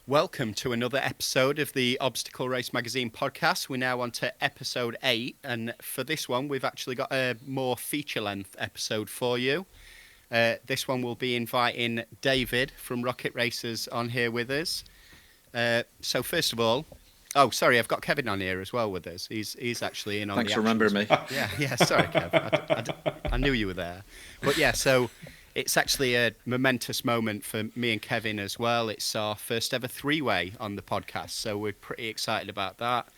Welcome to another episode of the Obstacle Race Magazine podcast. We're now on to episode 8, and for this one, we've actually got a more feature-length episode for you. This one will be inviting David from Rocket Racers on here with us. So first of all, I've got Kevin on here as well with us. He's actually in on Thanks the for remembering me. Yeah, sorry, Kev. I knew you were there. But yeah, so it's actually a momentous moment for me and Kevin as well. It's our first ever three-way on the podcast, so we're pretty excited about that.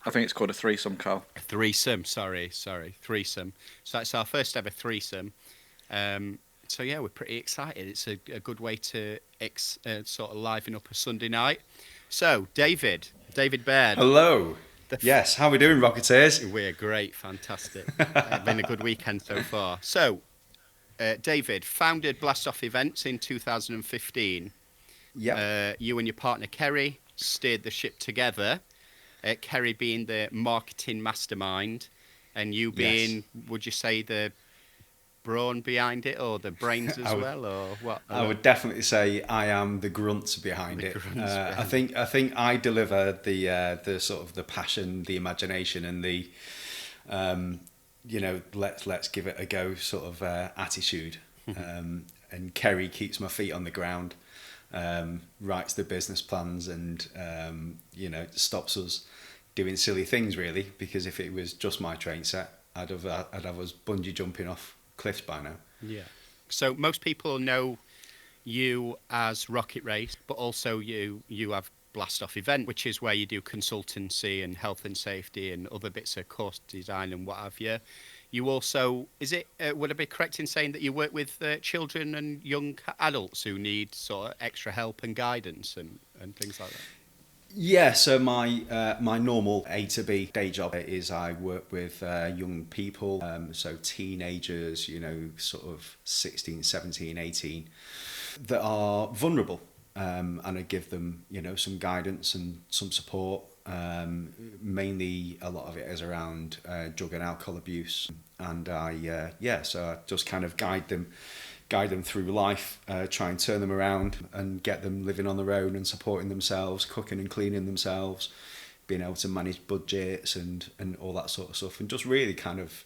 I think it's called a threesome, Carl. A threesome, sorry, threesome. So that's our first ever threesome. So yeah, we're pretty excited. It's a good way to sort of liven up a Sunday night. So, David Baird. Hello. Yes, how are we doing, Rocketeers? We're great, fantastic. It's been a good weekend so far. So, David founded Blast Off Events in 2015. Yeah. You and your partner Kerry steered the ship together. Kerry being the marketing mastermind, and you being, would you say, the brawn behind it, or the brains as well, or what? I would definitely say I am the grunt behind it. I think I deliver the sort of the passion, the imagination, and the let's give it a go sort of attitude. And Kerry keeps my feet on the ground, writes the business plans, and stops us doing silly things, really, because if it was just my train set, I'd have us bungee jumping off cliffs by now. Yeah. So most people know you as Rocket Race, but also you have Blast Off Event, which is where you do consultancy and health and safety and other bits of course design and what have you. You also, would I be correct in saying that you work with children and young adults who need sort of extra help and guidance and things like that? Yeah, so my normal A to B day job is I work with young people, so teenagers, sort of 16, 17, 18, that are vulnerable, and I give them, some guidance and some support. Mainly a lot of it is around drug and alcohol abuse, and so I just kind of guide them through life, try and turn them around and get them living on their own and supporting themselves, cooking and cleaning themselves, being able to manage budgets and all that sort of stuff, and just really kind of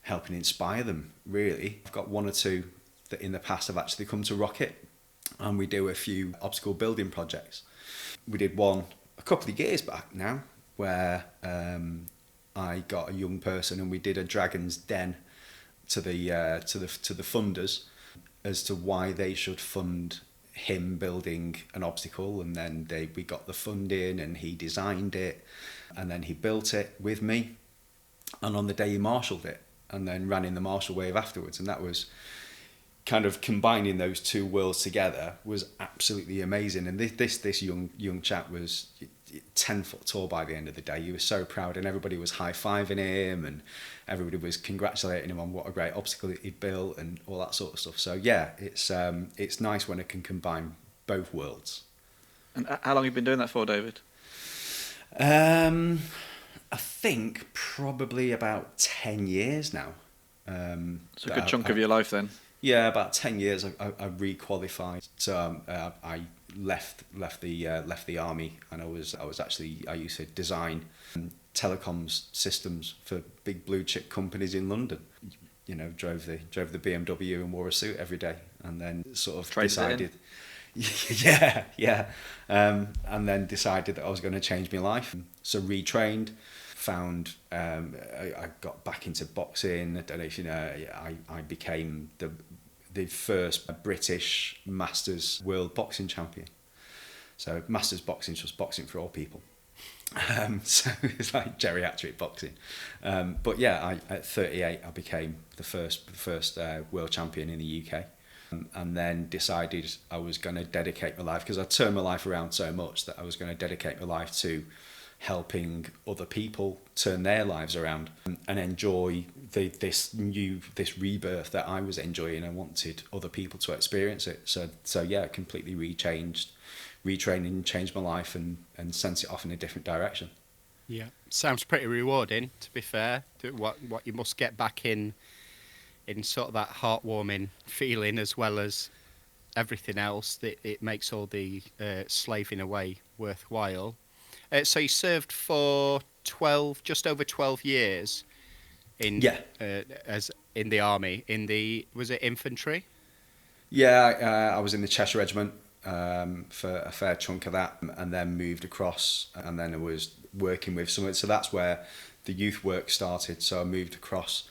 helping inspire them, really. I've got one or two that in the past have actually come to Rocket, and we do a few obstacle building projects. We did one a couple of years back now where I got a young person and we did a dragon's den to the funders as to why they should fund him building an obstacle, and then we got the funding and he designed it and then he built it with me, and on the day he marshalled it and then ran in the marshal wave afterwards, and that was kind of combining those two worlds together was absolutely amazing. And this young chap was 10 foot tall by the end of the day. He was so proud, and everybody was high-fiving him and everybody was congratulating him on what a great obstacle he'd built and all that sort of stuff. So yeah, it's nice when it can combine both worlds. And how long have you been doing that for, David? I think probably about 10 years now. It's a good chunk of your life then. Yeah, about 10 years. I re-qualified. So I left the army, and I used to design telecoms systems for big blue chip companies in London. Drove the BMW and wore a suit every day, and then sort of decided. Yeah. And then decided that I was going to change my life. So retrained. Found I got back into boxing. I don't know if you know. I became the first British Masters World Boxing Champion. So Masters boxing is just boxing for all people. So it's like geriatric boxing. But yeah, at 38 I became the first world champion in the UK. And then decided I was going to dedicate my life, because I turned my life around so much, that I was going to dedicate my life to helping other people turn their lives around and enjoy this rebirth that I was enjoying. I wanted other people to experience it. So yeah, completely retraining, changed my life and sent it off in a different direction. Yeah, sounds pretty rewarding, to be fair. What you must get back in sort of that heartwarming feeling, as well as everything else, that it makes all the slaving away worthwhile. So you served for 12, just over 12 years in Yeah. as in the army. In the, was it infantry? Yeah, I was in the Cheshire Regiment for a fair chunk of that, and then moved across, and then I was working with some. So that's where the youth work started. So I moved across,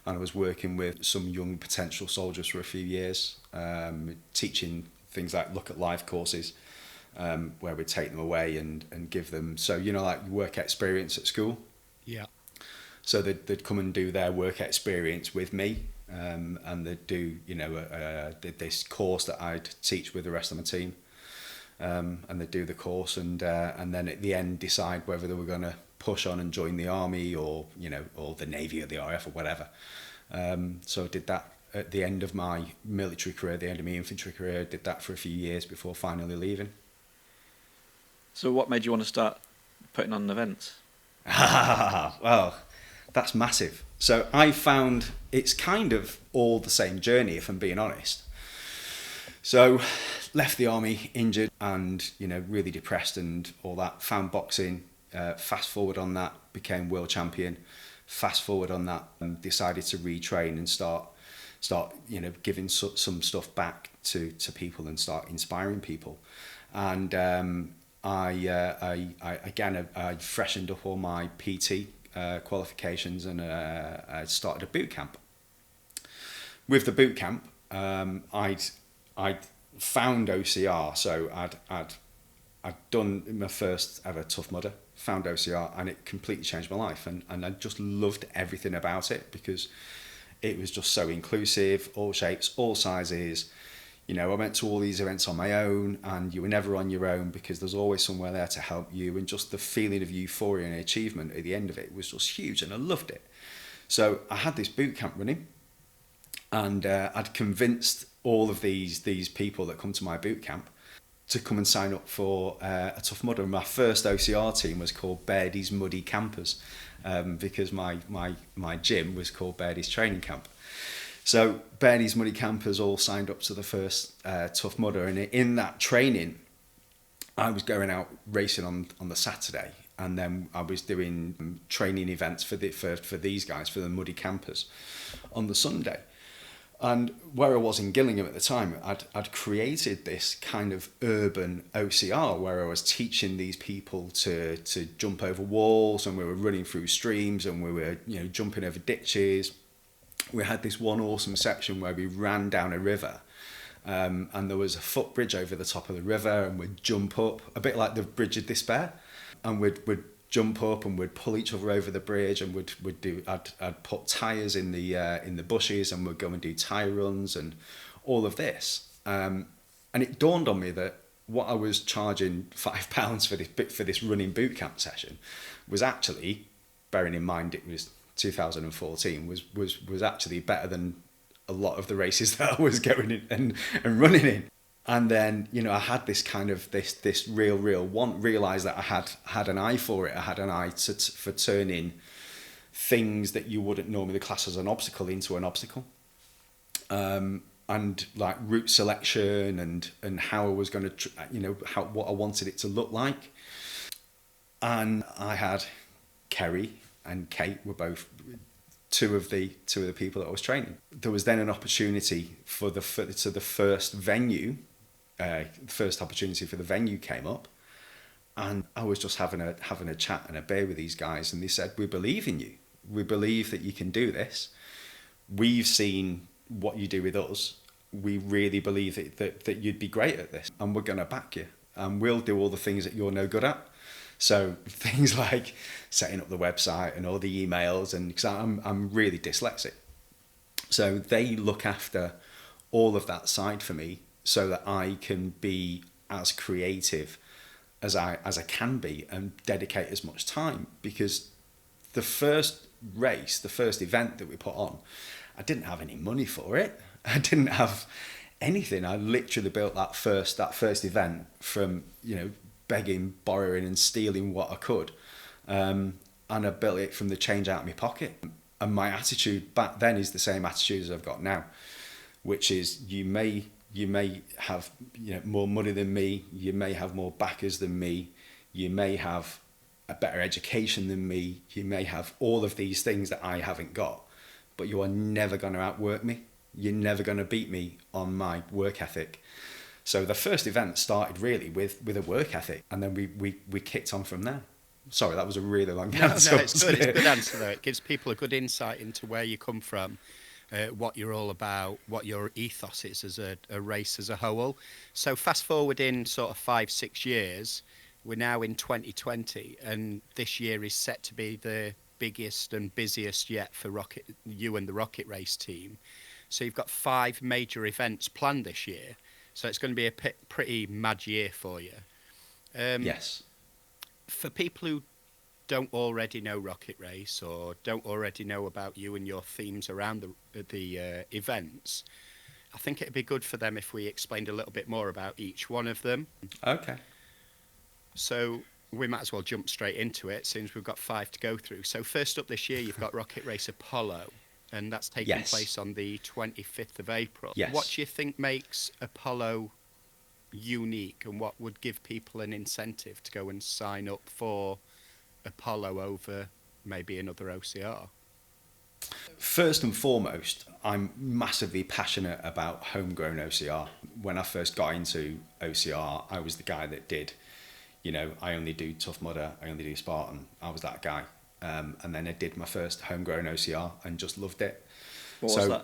and I was working with some young potential soldiers for a few years, teaching things like look at life courses, where we'd take them away and give them, so like work experience at school. Yeah. So they'd come and do their work experience with me, and they'd do this course that I'd teach with the rest of my team, and they'd do the course, and then at the end decide whether they were going to push on and join the army, or or the Navy or the RAF or whatever. So I did that at the end of my military career, the end of my infantry career. Did that for a few years before finally leaving. So what made you want to start putting on events? Well, that's massive. So I found it's kind of all the same journey, if I'm being honest. So left the army injured and really depressed and all that. Found boxing. Fast forward on that, became world champion. Fast forward on that, and decided to retrain and start giving some stuff back to people and start inspiring people. And I freshened up all my PT qualifications, and I started a boot camp. With the boot camp, I'd found OCR, so I'd done my first ever Tough Mudder, found OCR, and it completely changed my life, and I just loved everything about it because it was just so inclusive, all shapes, all sizes. I went to all these events on my own, and you were never on your own because there's always somewhere there to help you, and just the feeling of euphoria and achievement at the end of it was just huge, and I loved it. So I had this boot camp running, and I'd convinced all of these people that come to my boot camp to come and sign up for a Tough Mudder. My first OCR team was called Baird's Muddy Campers, because my gym was called Baird's Training Camp. So Baird's Muddy Campers all signed up to the first Tough Mudder, and in that training, I was going out racing on the Saturday, and then I was doing training events for these guys, for the Muddy Campers, on the Sunday. And where I was in Gillingham at the time, I'd created this kind of urban OCR where I was teaching these people to jump over walls, and we were running through streams, and we were jumping over ditches. We had this one awesome section where we ran down a river, and there was a footbridge over the top of the river, and we'd jump up, a bit like the Bridge of Despair, and we'd jump up and we'd pull each other over the bridge, and I'd put tyres in the bushes, and we'd go and do tyre runs and all of this. And it dawned on me that what I was charging £5 for this running boot camp session was actually, bearing in mind it was 2014, was actually better than a lot of the races that I was going in and running in. And then I had this kind of this real realised that I had an eye for it. I had an eye for turning things that you wouldn't normally class as an obstacle into an obstacle, and like route selection and how I was going to what I wanted it to look like. And I had Kerry and Kate were both two of the people that I was training. There was then an opportunity for the first venue. First opportunity for the venue came up, and I was just having a chat and a beer with these guys, and they said, "We believe in you. We believe that you can do this. We've seen what you do with us. We really believe that you'd be great at this, and we're going to back you, and we'll do all the things that you're no good at." So things like setting up the website and all the emails, and because I'm really dyslexic, so they look after all of that side for me, so that I can be as creative as I can be and dedicate as much time. Because the first race, the first event that we put on, I didn't have any money for it. I didn't have anything. I literally built that first event from begging, borrowing, and stealing what I could, and I built it from the change out of my pocket. And my attitude back then is the same attitude as I've got now, which is you may You may have more money than me. You may have more backers than me. You may have a better education than me. You may have all of these things that I haven't got, but you are never going to outwork me. You're never going to beat me on my work ethic. So the first event started really with a work ethic, and then we kicked on from there. Sorry, that was a really long answer. No, it's good. It's a good answer, though. It gives people a good insight into where you come from, what you're all about, what your ethos is as a race as a whole. So fast forward in sort of 5-6 years, we're now in 2020, and this year is set to be the biggest and busiest yet for you and the Rocket Race team. So you've got 5 major events planned this year. So it's going to be a pretty mad year for you. Yes. For people who don't already know Rocket Race or don't already know about you and your themes around the events, I think it'd be good for them if we explained a little bit more about each one of them. Okay. So we might as well jump straight into it since we've got 5 to go through. So first up this year, you've got Rocket Race Apollo, and that's taking place on the 25th of April. Yes. What do you think makes Apollo unique, and what would give people an incentive to go and sign up for Apollo over maybe another OCR? First and foremost, I'm massively passionate about homegrown OCR. When I first got into OCR, I was the guy that did, I only do Tough Mudder, I only do Spartan. I was that guy. And then I did my first homegrown OCR and just loved it. What was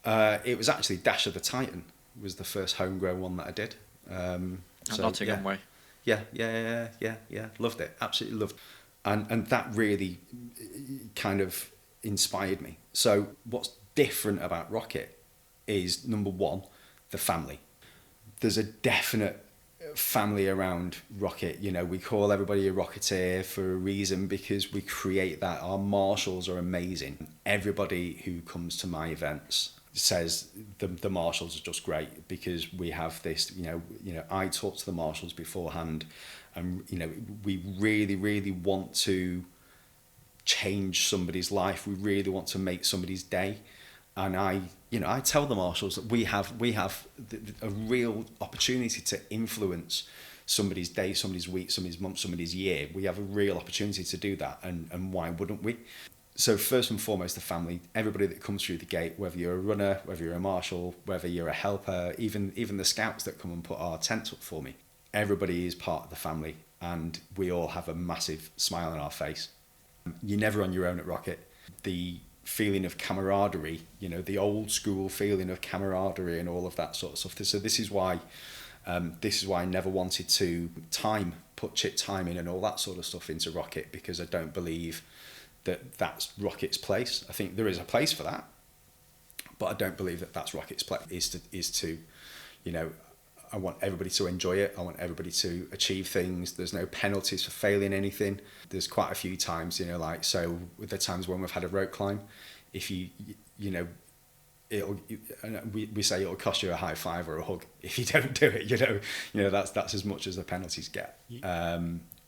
that? It was actually Dash of the Titan was the first homegrown one that I did. Nottingham way. Yeah. Loved it. Absolutely loved it. And that really kind of inspired me. So what's different about Rocket is, number one, the family. There's a definite family around Rocket. We call everybody a Rocketeer for a reason, because we create that. Our marshals are amazing. Everybody who comes to my events says the marshals are just great, because we have this, I talk to the marshals beforehand, and we really want to change somebody's life. We really want to make somebody's day. And I tell the marshals that we have a real opportunity to influence somebody's day, somebody's week, somebody's month, somebody's year. We have a real opportunity to do that, and why wouldn't we? So first and foremost, the family. Everybody that comes through the gate, whether you're a runner, whether you're a marshal, whether you're a helper, even the scouts that come and put our tent up for me, everybody is part of the family, and we all have a massive smile on our face. You're never on your own at Rocket. The feeling of camaraderie, the old school feeling of camaraderie and all of that sort of stuff. So this is why I never wanted to put chip timing and all that sort of stuff into Rocket, because I don't believe that that's Rocket's place. I think there is a place for that, but I don't believe that that's Rocket's place. Is to I want everybody to enjoy it. I want everybody to achieve things. There's no penalties for failing anything. There's quite a few times, so with the times when we've had a rope climb, if we say it'll cost you a high five or a hug if you don't do it. That's as much as the penalties get. Yeah.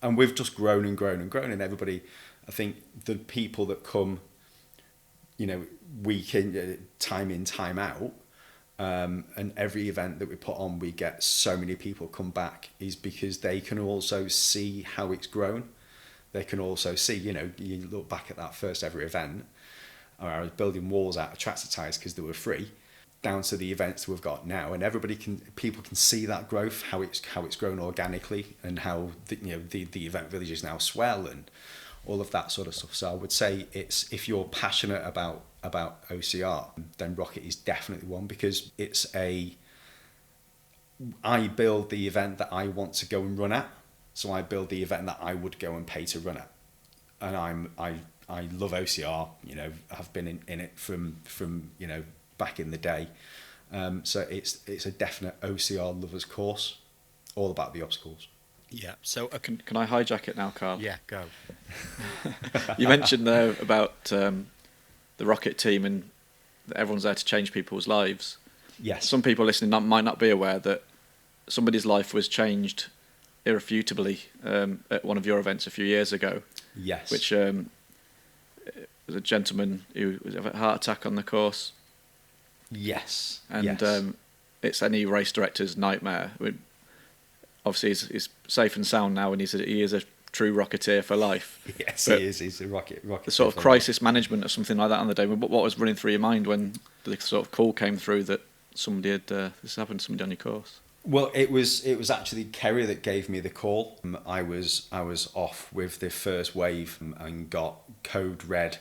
And we've just grown and grown and grown, and everybody, I think the people that come, week in, time in, time out. And every event that we put on, we get so many people come back, is because they can also see how it's grown. They can also see, you look back at that first ever event, I was building walls out of tractor tires because they were free, down to the events we've got now, and people can see that growth, how it's grown organically, and how the event villages now swell and all of that sort of stuff. So I would say if you're passionate about OCR, then Rocket is definitely one, because I build the event that I want to go and run at. So I build the event that I would go and pay to run at. And I love OCR, I've been in it from back in the day. So it's a definite OCR lovers course, all about the obstacles. Yeah. So can I hijack it now, Carl? Yeah, go. You mentioned there about the Rocket team and that everyone's there to change people's lives. Yes. Some people listening might not be aware that somebody's life was changed irrefutably at one of your events a few years ago. Yes. Which was a gentleman who had a heart attack on the course. Yes. And yes. it's any race director's nightmare. Obviously, he's safe and sound now, and he is a true rocketeer for life. Yes, but he is. He's a rocket. The sort of crisis management or something like that on the day. What was running through your mind when the sort of call came through that somebody had this happened to somebody on your course? Well, it was actually Kerry that gave me the call. I was off with the first wave and got code red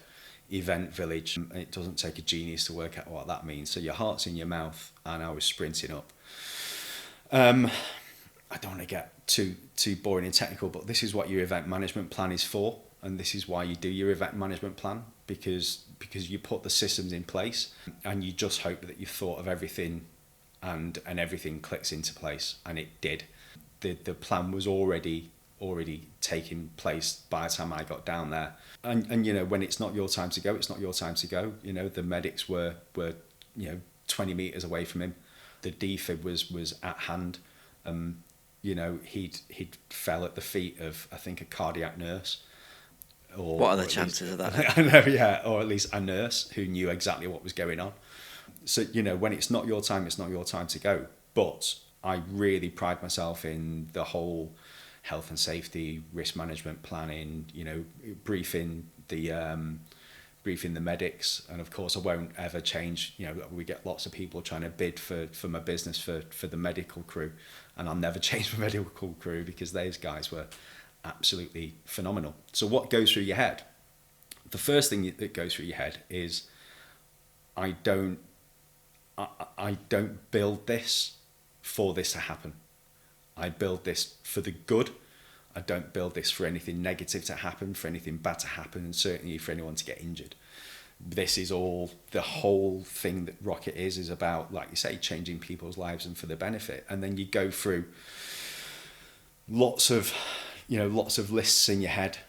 event village. It doesn't take a genius to work out what that means. So your heart's in your mouth, and I was sprinting up. I don't want to get too boring and technical, but this is what your event management plan is for, and this is why you do your event management plan, because you put the systems in place, and you just hope that you've thought of everything, and everything clicks into place, and it did. The plan was already taking place by the time I got down there, and you know, when it's not your time to go, it's not your time to go. You know, the medics were 20 meters away from him. The defib was at hand. You know, he'd fell at the feet of, I think, a cardiac nurse. What are the chances of that? I know, yeah, or at least a nurse who knew exactly what was going on. So, you know, when it's not your time, it's not your time to go. But I really pride myself in the whole health and safety, risk management planning, you know, briefing the medics, and of course I won't ever change. You know, we get lots of people trying to bid for my business for the medical crew, and I'll never change my medical crew because those guys were absolutely phenomenal. So what goes through your head? The first thing that goes through your head is I don't build this for this to happen. I build this for the good. I don't build this for anything negative to happen, for anything bad to happen, and certainly for anyone to get injured. This is all, the whole thing that Rocket is about, like you say, changing people's lives and for the benefit. And then you go through lots of lists in your head.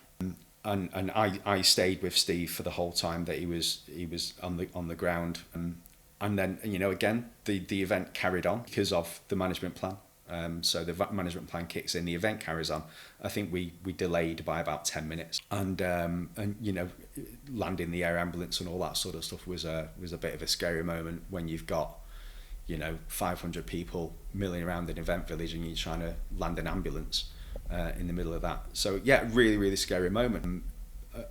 And I stayed with Steve for the whole time that he was on the ground. And then, you know, again, the event carried on because of the management plan. So the management plan kicks in, the event carries on. I think we delayed by about 10 minutes, and you know, landing the air ambulance and all that sort of stuff was a bit of a scary moment when you've got, you know, 500 people milling around an event village and you're trying to land an ambulance in the middle of that. So yeah, really scary moment,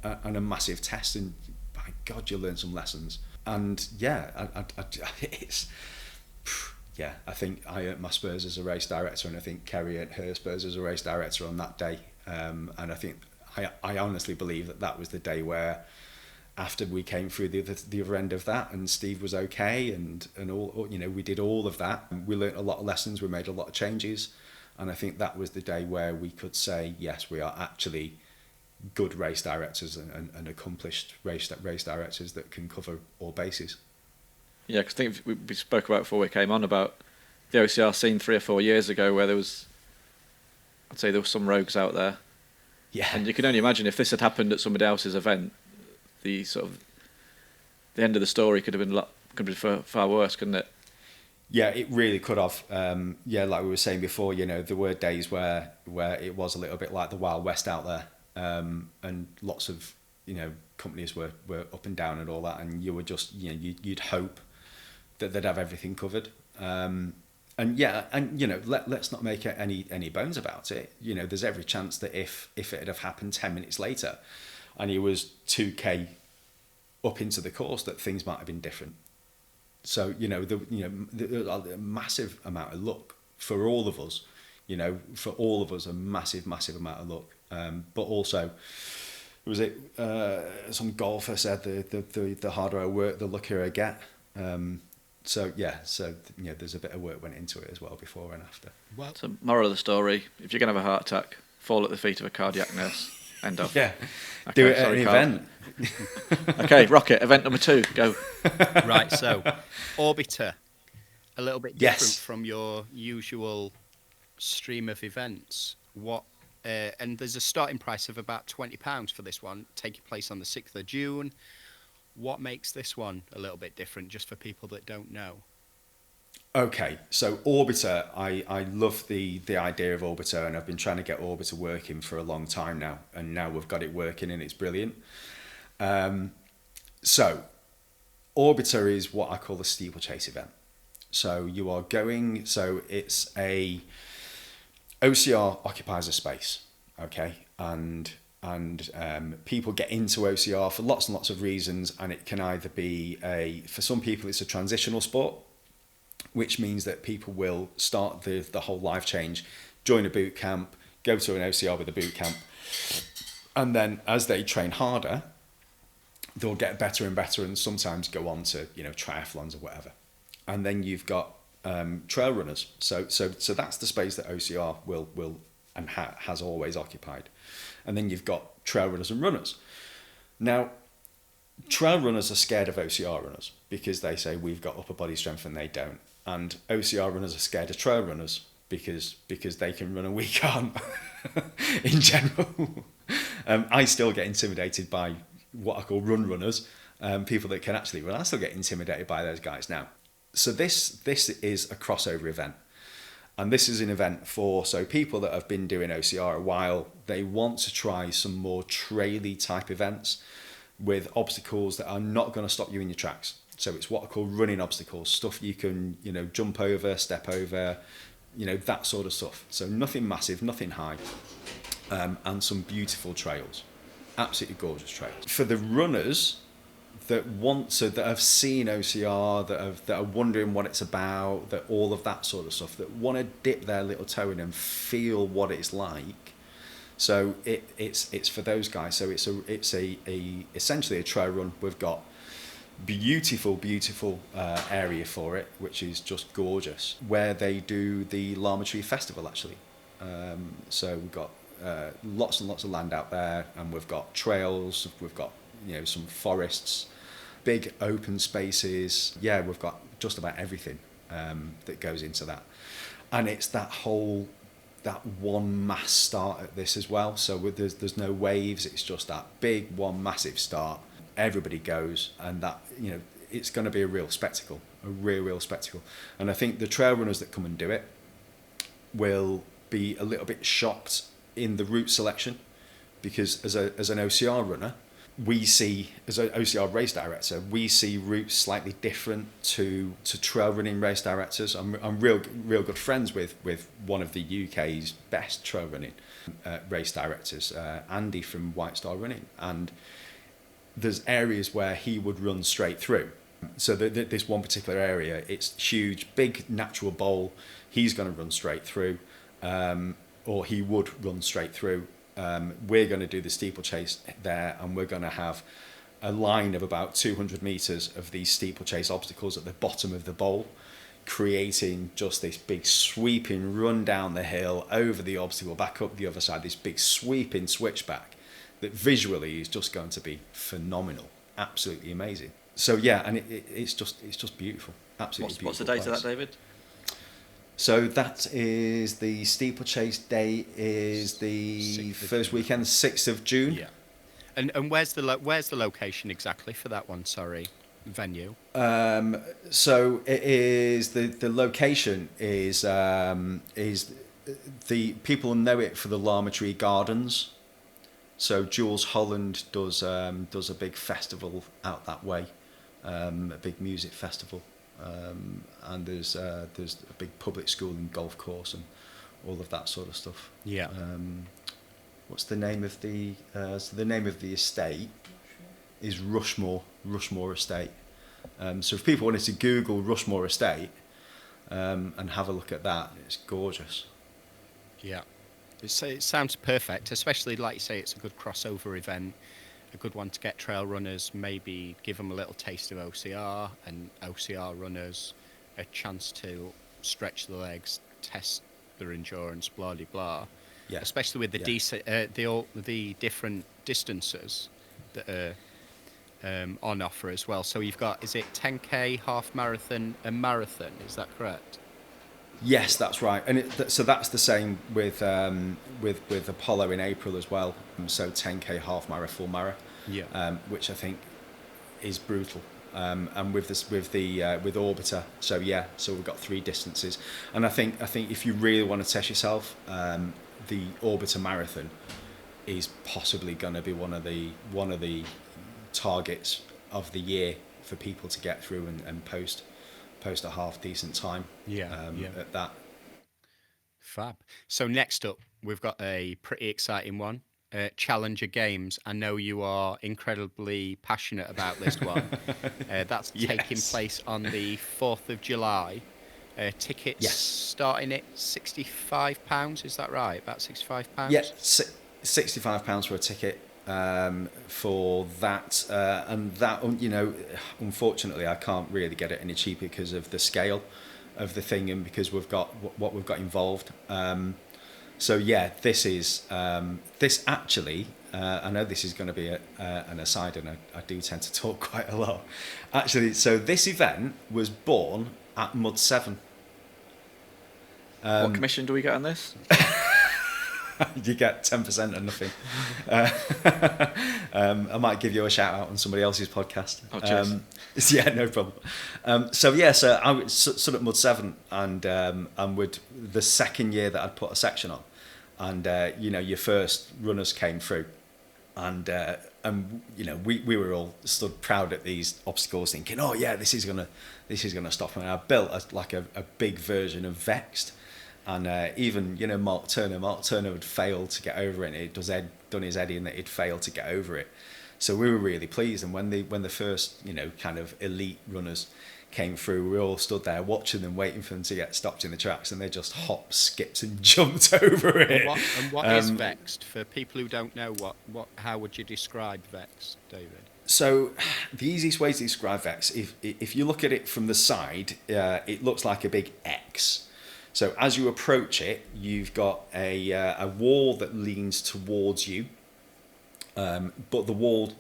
and a massive test, and by God, you learn some lessons. And yeah, it's. Yeah, I think I earned my Spurs as a race director, and I think Kerry earned her Spurs as a race director on that day. And I think I honestly believe that was the day where, after we came through the other end of that, and Steve was okay, and all, you know, we did all of that. We learnt a lot of lessons. We made a lot of changes, and I think that was the day where we could say, yes, we are actually good race directors and accomplished race directors that can cover all bases. Yeah, because I think we spoke about before we came on about the OCR scene 3 or 4 years ago, where I'd say there were some rogues out there. Yeah. And you can only imagine if this had happened at somebody else's event, the end of the story could have been far worse, couldn't it? Yeah, it really could have. Yeah, like we were saying before, you know, there were days where it was a little bit like the Wild West out there, and lots of, you know, companies were up and down and all that, and you were just, you know, you'd hope that they'd have everything covered. And yeah, and you know, let's not make any bones about it. You know, there's every chance that if it had have happened 10 minutes later, and he was 2k up into the course, that things might have been different. So you know, the massive amount of luck for all of us. You know, for all of us, a massive amount of luck. But also, was it some golfer said the harder I work, the luckier I get. So yeah, you know, there's a bit of work went into it as well before and after. Well, so moral of the story: if you're gonna have a heart attack, fall at the feet of a cardiac nurse. End of. Yeah, okay, do it at an event. Okay, Rocket, event number 2, go. Right, so Orbiter, a little bit different Yes. from your usual stream of events. What? And there's a starting price of about £20 for this one, taking place on the 6th of June. What makes this one a little bit different, just for people that don't know? Okay, so Orbiter, I love the idea of Orbiter, and I've been trying to get Orbiter working for a long time now, and now we've got it working and it's brilliant. So Orbiter is what I call a steeplechase event. So you are going. So it's a OCR occupies a space, okay, and people get into OCR for lots and lots of reasons, and it can either be for some people it's a transitional sport, which means that people will start the whole life change, join a boot camp, go to an OCR with a boot camp, and then as they train harder, they'll get better and better, and sometimes go on to triathlons or whatever. And then you've got trail runners. So that's the space that OCR will and has always occupied. And then you've got trail runners and runners. Now, trail runners are scared of OCR runners because they say we've got upper body strength and they don't. And OCR runners are scared of trail runners because they can run and we can't in general. I still get intimidated by what I call run runners, people that can actually run. I still get intimidated by those guys now. So this is a crossover event. And this is an event for people that have been doing OCR a while. They want to try some more traily type events with obstacles that are not going to stop you in your tracks. So it's what I call running obstacles, stuff you can jump over, step over, that sort of stuff. So nothing massive, nothing high, and some beautiful trails, absolutely gorgeous trails. For the runners that have seen OCR, that are wondering what it's about, that all of that sort of stuff, that want to dip their little toe in and feel what it's like. So it's for those guys. So it's essentially a trail run. We've got beautiful area for it, which is just gorgeous, where they do the Lama Tree Festival actually. So we've got lots and lots of land out there, and we've got trails, we've got some forests, big open spaces. Yeah, we've got just about everything that goes into that, and it's that one mass start at this as well. So there's no waves. It's just that big one massive start. Everybody goes, and that it's going to be a real spectacle, a real spectacle. And I think the trail runners that come and do it will be a little bit shocked in the route selection, because as an OCR runner, we see, as an OCR race director, we see routes slightly different to trail running race directors. I'm real good friends with one of the UK's best trail running race directors, Andy from White Star Running, and there's areas where he would run straight through. So this one particular area, it's huge, big natural bowl. He's going to run straight through, or he would run straight through. We're going to do the steeplechase there, and we're going to have a line of about 200 metres of these steeplechase obstacles at the bottom of the bowl, creating just this big sweeping run down the hill, over the obstacle, back up the other side, this big sweeping switchback that visually is just going to be phenomenal, absolutely amazing. So yeah, and it's just beautiful, absolutely beautiful. What's the date of that, David? So that is the steeplechase day is the first weekend, 6th of June. Yeah. And where's the location exactly for that one? Sorry, venue. So it is the location is the people know it for the Lama Tree Gardens. So Jules Holland does a big festival out that way, a big music festival. And there's a big public school and golf course and all of that sort of stuff. Yeah. What's the name of the estate is Rushmore Estate. So if people wanted to Google Rushmore Estate and have a look at that, it's gorgeous. Yeah. It sounds perfect, especially like you say, it's a good crossover event. A good one to get trail runners, maybe give them a little taste of OCR, and OCR runners a chance to stretch the legs, test their endurance, blah blah blah. Yeah. Especially with the different distances that are on offer as well. So you've got, is it 10k, half marathon, and marathon? Is that correct? Yes, that's right, and so that's the same with Apollo in April as well. So 10k, half mara, full mara, yeah, which I think is brutal. And with Orbiter, so we've got 3 distances, and I think if you really want to test yourself, the Orbiter Marathon is possibly going to be one of the targets of the year for people to get through and post. post a half decent time. At that. Fab. So next up, we've got a pretty exciting one. Challenger Games. I know you are incredibly passionate about this one. That's taking place on the 4th of July. Tickets starting at £65. Is that right? About £65? Yeah, £65 for a ticket for that. And that, unfortunately, I can't really get it any cheaper because of the scale of the thing and because we've got what we've got involved. So yeah, this is this actually. I know this is going to be an aside, and I do tend to talk quite a lot. Actually, so this event was born at Mud 7. What commission do we get on this? You get 10% or nothing. I might give you a shout out on somebody else's podcast. Oh, cheers. Yeah, no problem. So I stood at Mud 7 and would the second year that I'd put a section on, and your first runners came through, and we were all stood proud at these obstacles, thinking, oh yeah, this is gonna stop me. And I built a big version of Vexed. And even Mark Turner had failed to get over it. And it done his head in that he'd failed to get over it. So we were really pleased. And when the first kind of elite runners came through, we all stood there watching them, waiting for them to get stopped in the tracks, and they just hopped, skipped, and jumped over it. And what is Vexed for people who don't know? How would you describe Vexed, David? So the easiest way to describe Vex, if you look at it from the side, it looks like a big X. So as you approach it, you've got a wall that leans towards you, but the wall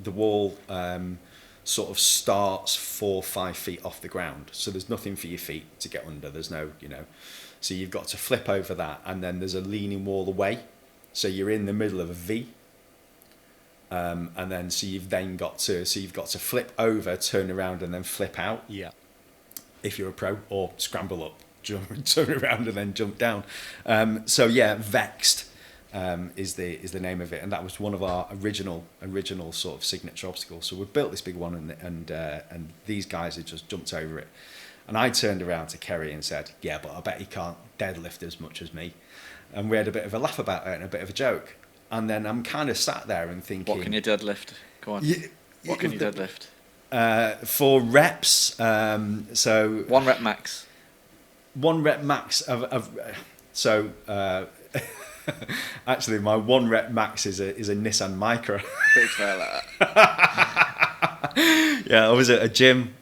sort of starts 4 or 5 feet off the ground. So there's nothing for your feet to get under. There's no, so you've got to flip over that, and then there's a leaning wall away. So you're in the middle of a V, and then you've got to flip over, turn around, and then flip out. Yeah. If you're a pro, or scramble up. Turn around and then jump down. Vexed is the name of it, and that was one of our original sort of signature obstacles. So we built this big one, and these guys had just jumped over it. And I turned around to Kerry and said, "Yeah, but I bet he can't deadlift as much as me." And we had a bit of a laugh about it and a bit of a joke. And then I'm kind of sat there and thinking, "What can you deadlift? Go on. What can you deadlift?" 4 reps. So 1 rep max. 1 rep max actually my 1 rep max is a Nissan Micra. Big fella. Yeah, I was at a gym.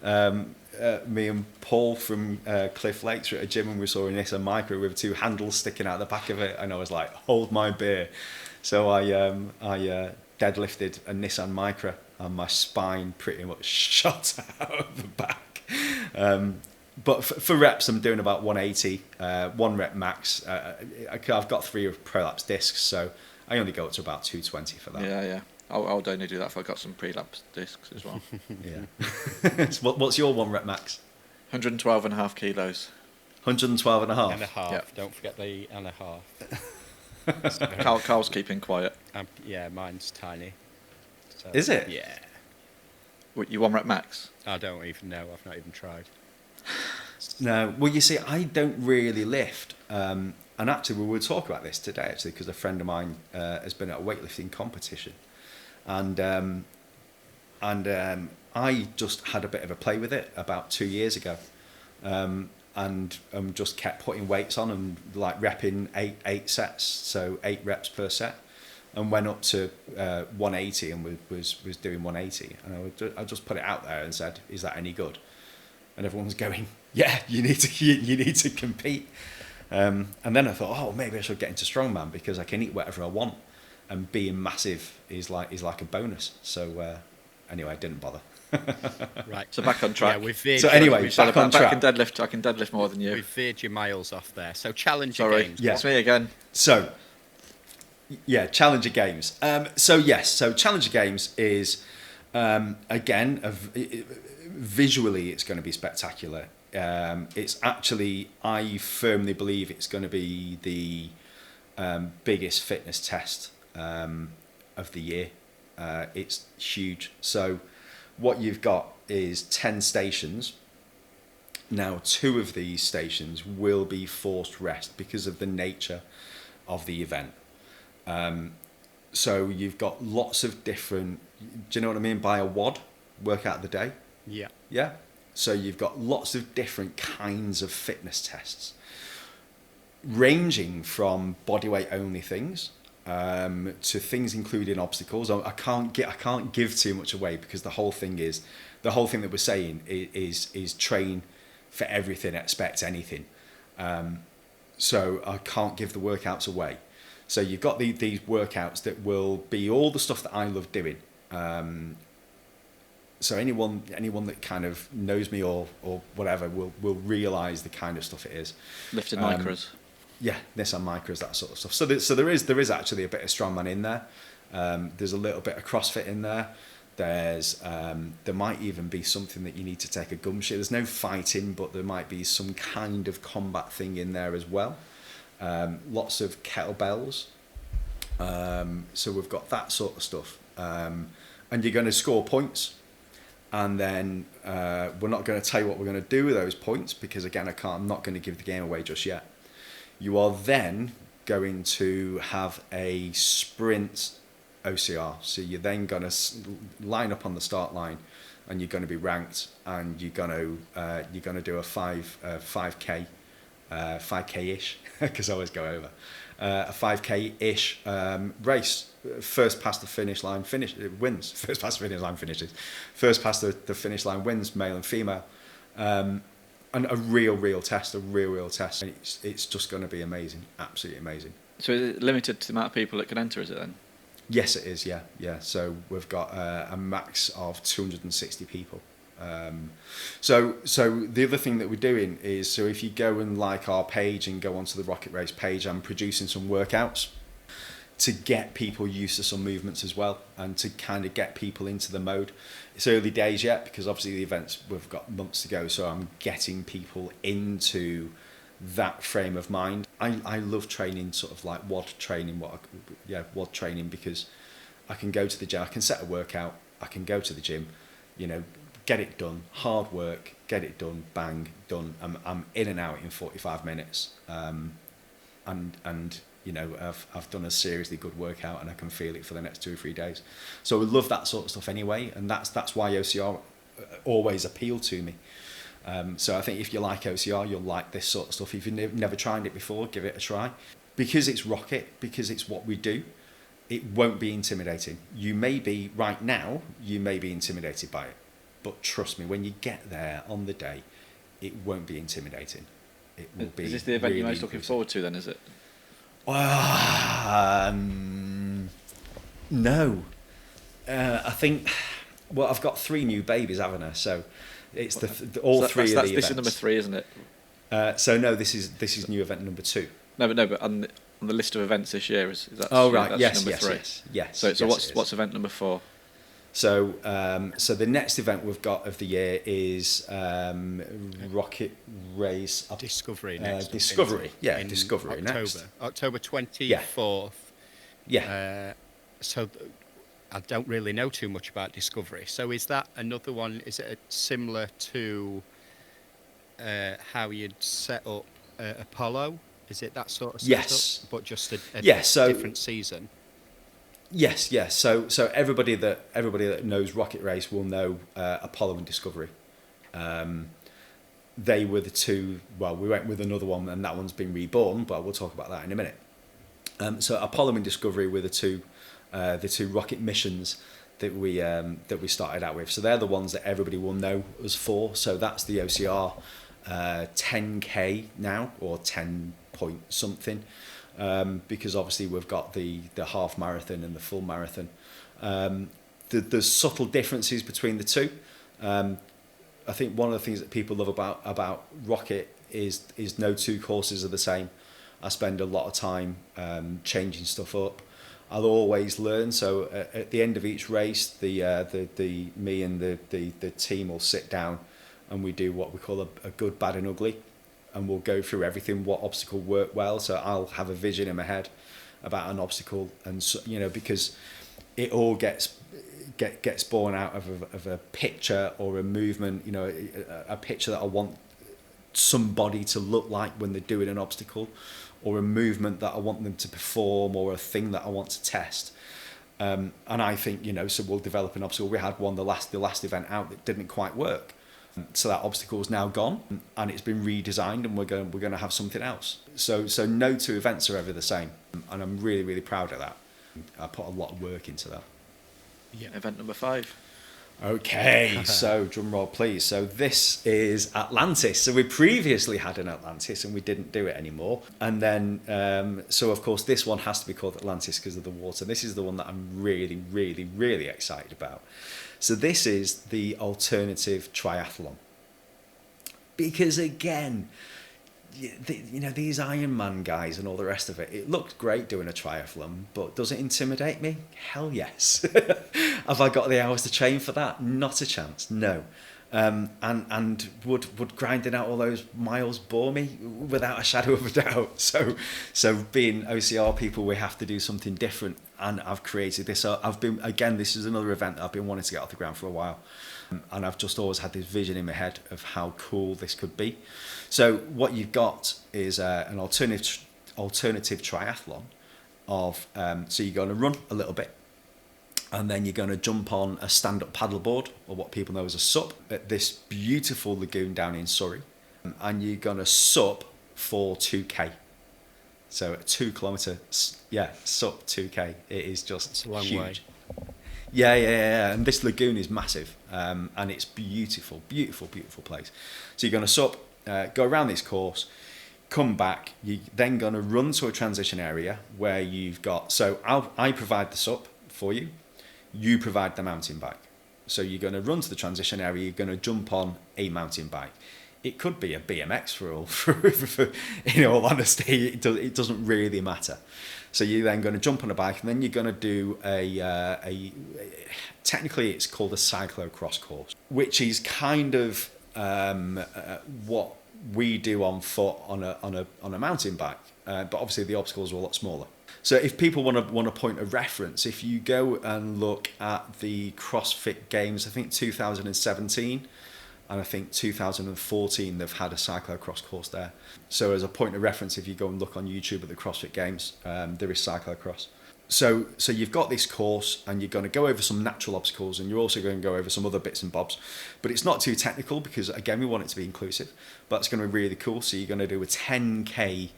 Me and Paul from Cliff Lakes were at a gym, and we saw a Nissan Micra with 2 handles sticking out the back of it, and I was like, hold my beer. So I deadlifted a Nissan Micra, and my spine pretty much shot out of the back. But for reps, I'm doing about 180, 1 rep max. I've got 3 prolapse discs, so I only go up to about 220 for that. Yeah. I would only do that if I got some prelapse discs as well. Yeah. So what's your 1 rep max? 112.5 kilos. 112 and a half? And a half. Yep. Don't forget the and a half. Carl's keeping quiet. Yeah, mine's tiny. So, Is it? Yeah. What, you 1 rep max? I don't even know. I've not even tried. No. Well, you see, I don't really lift. And actually, we were talking about this today, actually, because a friend of mine has been at a weightlifting competition. And I just had a bit of a play with it about 2 years ago. And just kept putting weights on and like repping eight sets, so 8 reps per set. And went up to 180 and was doing 180. And I just put it out there and said, "Is that any good?" And everyone's going, "Yeah, you need to compete." And then I thought, oh, maybe I should get into strongman because I can eat whatever I want, and being massive is like a bonus. So anyway, I didn't bother. Right. So back on track. Yeah, we've veered. So anyway, back on track. I can deadlift more than you. We've veered your miles off there. So Challenger Sorry. Games. Yeah. It's me again. So, yeah, Challenger Games. So Challenger Games is, again, visually it's going to be spectacular. It's actually, I firmly believe it's going to be the biggest fitness test of the year. It's huge. So what you've got is 10 stations, Now, 2 of these stations will be forced rest because of the nature of the event. So you've got lots of different, do you know what I mean by a WOD, workout of the day? Yeah. Yeah. So you've got lots of different kinds of fitness tests, ranging from bodyweight only things to things including obstacles. I can't give too much away because the whole thing that we're saying is train for everything, expect anything. So I can't give the workouts away. So you've got these workouts that will be all the stuff that I love doing. So anyone that kind of knows me or whatever will realise the kind of stuff it is. Lifting micros. Yeah, Nissan micros, that sort of stuff. So there is actually a bit of strongman in there. There's a little bit of CrossFit in there. There might even be something that you need to take a gum shield. There's no fighting, but there might be some kind of combat thing in there as well. Lots of kettlebells. So we've got that sort of stuff. And you're going to score points. And then we're not going to tell you what we're going to do with those points because, again, I'm not going to give the game away just yet. You are then going to have a sprint OCR. So you're then going to line up on the start line, and you're going to be ranked, and you're going to do a 5k, 5k-ish because I always go over a 5k-ish race. First past the finish line wins. First past the finish line finishes. First past the finish line wins, male and female. And a real test. And it's just going to be amazing, absolutely amazing. So is it limited to the amount of people that can enter, is it then? Yes, it is, yeah. So we've got a max of 260 people. So the other thing that we're doing is, so if you go and like our page and go onto the Rocket Race page, I'm producing some workouts to get people used to some movements as well, and to kind of get people into the mode. It's early days yet because obviously the events, we've got months to go, so I'm getting people into that frame of mind. I love training, sort of like WOD training, WOD training, because I can go to the gym, I can set a workout, I can go to the gym, get it done, hard work, get it done, bang, done. I'm in and out in 45 minutes, and I've done a seriously good workout and I can feel it for the next 2 or 3 days. So we love that sort of stuff anyway, and that's why OCR always appealed to me. So I think if you like OCR, you'll like this sort of stuff. If you've never tried it before, give it a try. Because it's Rocket, because it's what we do, it won't be intimidating. You may be intimidated by it, but trust me, when you get there on the day, it won't be intimidating. It will be. Is this the event really you're most looking forward to then, is it? No. I think, I've got 3 new babies, haven't I? So it's all 3 of the events. This is number 3, isn't it? So no, this is new event number 2. No, but on the list of events this year is that? Oh right, that's yes, number 3. yes. So what's event number 4? So the next event we've got of the year is Rocket Race Discovery next. Discovery, in Discovery October. next. October 24th. Yeah. So I don't really know too much about Discovery. So is that another one? Is it similar to how you'd set up Apollo? Is it that sort of setup? Yes. But just a different season? Yes. So everybody that knows Rocket Race will know Apollo and Discovery. They were the 2. Well, we went with another one, and that one's been reborn, but we'll talk about that in a minute. So Apollo and Discovery were the two rocket missions that we started out with. So they're the ones that everybody will know us for. So that's the OCR 10K now, or 10 point something. Because obviously we've got the half marathon and the full marathon. There's subtle differences between the 2. I think one of the things that people love about Rocket is no 2 courses are the same. I spend a lot of time changing stuff up. I'll always learn. So at the end of each race, me and the team will sit down and we do what we call a good, bad and ugly. And we'll go through everything, what obstacle worked well. So I'll have a vision in my head about an obstacle, and so, because it all gets born out of a picture or a movement, a picture that I want somebody to look like when they're doing an obstacle, or a movement that I want them to perform, or a thing that I want to test. And I think, so we'll develop an obstacle. We had one the last event out that didn't quite work. So that obstacle is now gone, and it's been redesigned, and we're going to have something else. So no two events are ever the same, and I'm really, really proud of that. I put a lot of work into that. Yeah. Event number 5. Okay, so drum roll please. So this is Atlantis. So we previously had an Atlantis and we didn't do it anymore. And then, so of course this one has to be called Atlantis because of the water. This is the one that I'm really, really, really excited about. So this is the alternative triathlon. Because again, these Iron Man guys and all the rest of it, it looked great doing a triathlon, but does it intimidate me? Hell yes. Have I got the hours to train for that? Not a chance, no. And would grinding out all those miles bore me? Without a shadow of a doubt. So being OCR people, we have to do something different, and I've created this. This is another event that I've been wanting to get off the ground for a while, and I've just always had this vision in my head of how cool this could be. So what you've got is an alternative triathlon of so you're going to run a little bit, and then you're going to jump on a stand-up paddleboard, or what people know as a SUP, at this beautiful lagoon down in Surrey, and you're going to SUP for 2k. So a 2 kilometre, SUP 2k. It is just it's a long huge. way. Yeah. And this lagoon is massive, and it's beautiful, beautiful, beautiful place. So you're going to SUP, go around this course, come back. You're then going to run to a transition area where you've got. So I provide the SUP for you. You provide the mountain bike. So you're going to run to the transition area. You're going to jump on a mountain bike. It could be a BMX for in all honesty. It doesn't really matter. So you're then going to jump on a bike, and then you're going to do a technically it's called a cyclocross course, which is kind of what we do on foot on a mountain bike, but obviously the obstacles are a lot smaller. So if people want a point of reference, if you go and look at the CrossFit Games, I think 2017 and I think 2014, they've had a cyclocross course there. So as a point of reference, if you go and look on YouTube at the CrossFit Games, there is cyclocross. So you've got this course, and you're going to go over some natural obstacles, and you're also going to go over some other bits and bobs. But it's not too technical because, again, we want it to be inclusive. But it's going to be really cool. So you're going to do a 10k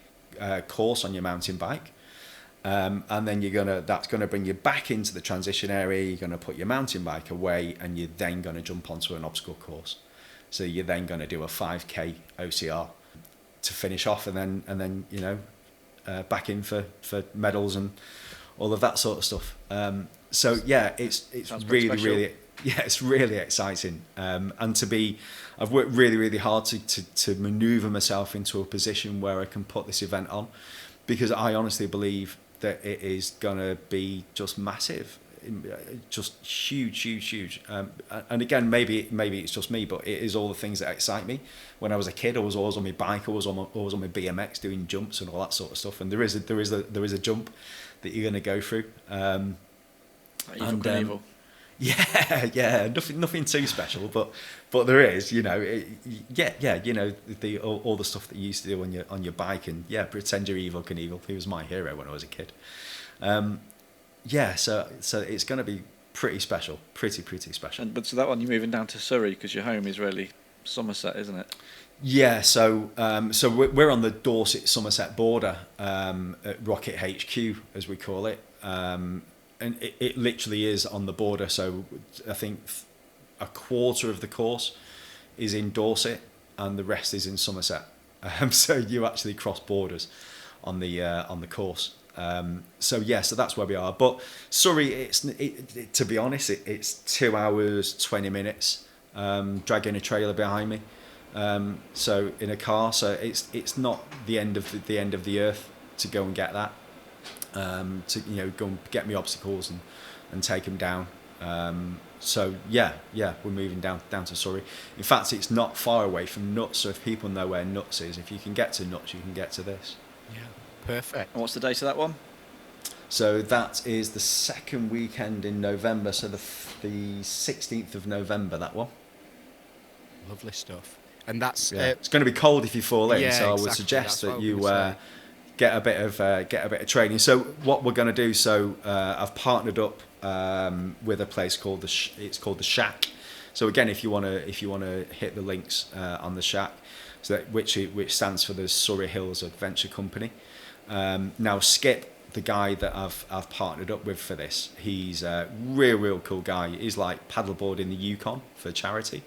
course on your mountain bike. And then that's going to bring you back into the transition area. You're going to put your mountain bike away, and you're then going to jump onto an obstacle course. So you're then going to do a 5k OCR to finish off, and then back in for medals and all of that sort of stuff. So yeah, it's really it's really exciting. And I've worked really, really hard to manoeuvre myself into a position where I can put this event on, because I honestly believe that it is going to be just massive, just huge. And again, maybe it's just me, but it is all the things that excite me. When I was a kid, I was always on my bike, I was always on my BMX doing jumps and all that sort of stuff. And there is a jump that you're going to go through. Evil. Yeah, nothing too special, but there is, all the stuff that you used to do on your bike, and pretend you're Evil Knievel. He was my hero when I was a kid. So it's going to be pretty special, pretty special. But so that one, you're moving down to Surrey because your home is really Somerset, isn't it? Yeah, so we're on the Dorset-Somerset border at Rocket HQ, as we call it. And it literally is on the border. So I think a quarter of the course is in Dorset, and the rest is in Somerset. So you actually cross borders on the course. So that's where we are. But Surrey, to be honest, it's 2 hours 20 minutes dragging a trailer behind me. So in a car, so it's not the end of the earth to go and get that. To go and get me obstacles and take them down. We're moving down to Surrey. In fact, it's not far away from Nuts. So if people know where Nuts is, if you can get to Nuts, you can get to this. Yeah, perfect. And what's the date of that one? So that is the second weekend in November. So the 16th of November, that one. Lovely stuff. And that's It's going to be cold if you fall in, yeah, so I would exactly. suggest That's what that I was you gonna say. get a bit of training. So what we're going to do? So I've partnered up with a place called it's called the Shack. So again, if you want to hit the links on the Shack, so which stands for the Surrey Hills Adventure Company. Now Skip, the guy that I've partnered up with for this, he's a real cool guy. He's like paddleboard in the Yukon for charity.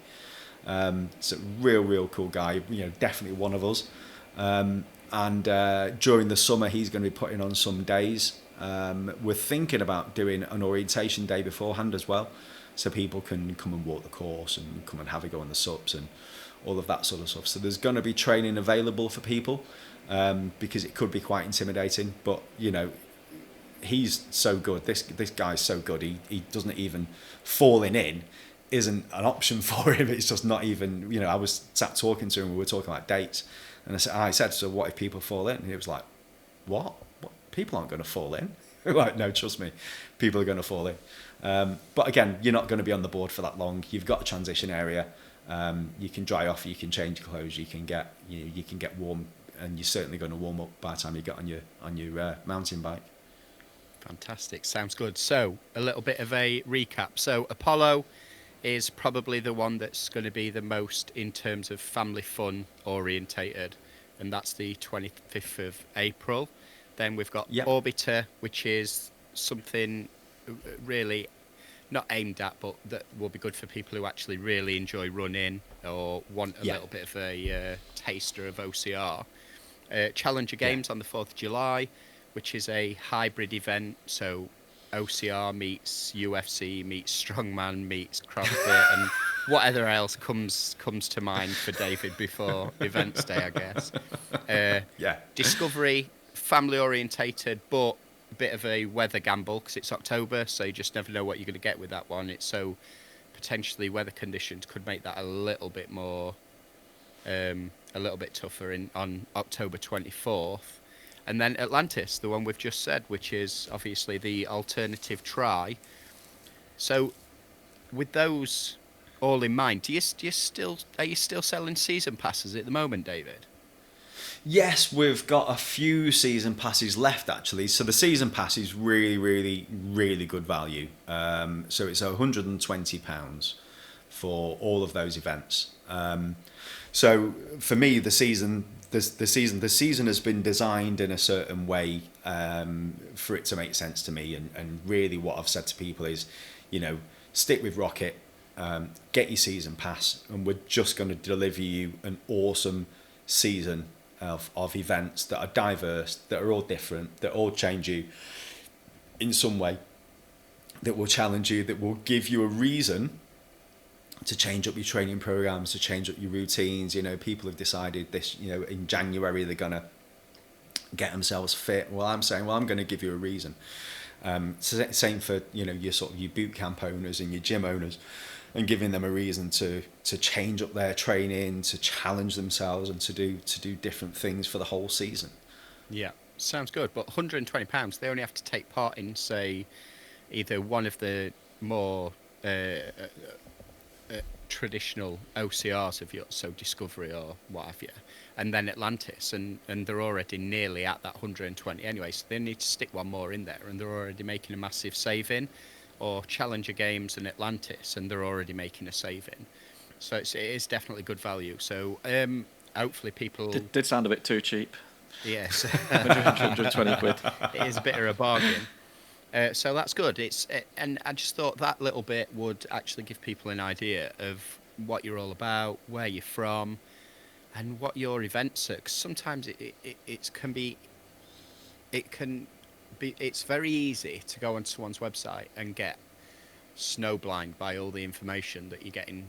It's a real cool guy. Definitely one of us. And during the summer, he's going to be putting on some days. We're thinking about doing an orientation day beforehand as well, so people can come and walk the course and come and have a go on the subs and all of that sort of stuff. So there's going to be training available for people because it could be quite intimidating. But he's so good. This guy's so good. He doesn't even falling in isn't an option for him. It's just not even. I was sat talking to him. We were talking about dates, and I said, so what if people fall in? And he was like, what? People aren't going to fall in. Like, no, trust me, people are going to fall in. But again, you're not going to be on the board for that long. You've got a transition area. You can dry off. You can change clothes. You can get warm, and you're certainly going to warm up by the time you get on your mountain bike. Fantastic. Sounds good. So a little bit of a recap. So Apollo is probably the one that's going to be the most in terms of family fun orientated, and that's the 25th of April. Then we've got Orbiter, which is something really not aimed at, but that will be good for people who actually really enjoy running or want a little bit of a taster of OCR. Challenger Games on the 4th of July, which is a hybrid event, so OCR meets UFC meets strongman meets CrossFit and whatever else comes to mind for David before events day, I guess. Discovery, family orientated, but a bit of a weather gamble because it's October, so you just never know what you're going to get with that one. It's so potentially weather conditions could make that a little bit more, a little bit tougher on October 24th. And then Atlantis, the one we've just said, which is obviously the alternative try. So, with those all in mind, are you still selling season passes at the moment, David? Yes, we've got a few season passes left actually. So the season pass is really good value. So it's £120 for all of those events. So for me, the season has been designed in a certain way for it to make sense to me. And really, what I've said to people is, stick with Rocket, get your season pass, and we're just going to deliver you an awesome season of events that are diverse, that are all different, that all change you in some way, that will challenge you, that will give you a reason to change up your training programs, to change up your routines. People have decided this, in January they're going to get themselves fit. Well, I'm saying, I'm going to give you a reason. Same for, your boot camp owners and your gym owners, and giving them a reason to change up their training, to challenge themselves, and to do different things for the whole season. Yeah, sounds good. But £120, they only have to take part in, say, either one of the more traditional OCRs of yours, so Discovery or what have you, and then Atlantis, and they're already nearly at that 120 anyway, so they need to stick one more in there, and they're already making a massive saving. Or Challenger Games and Atlantis, and they're already making a saving. So it is definitely good value. So hopefully people... Did sound a bit too cheap. Yes. 120 quid. It is a bit of a bargain. So that's good. And I just thought that little bit would actually give people an idea of what you're all about, where you're from, and what your events are. Because sometimes it's very easy to go onto someone's website and get snowblind by all the information that you're getting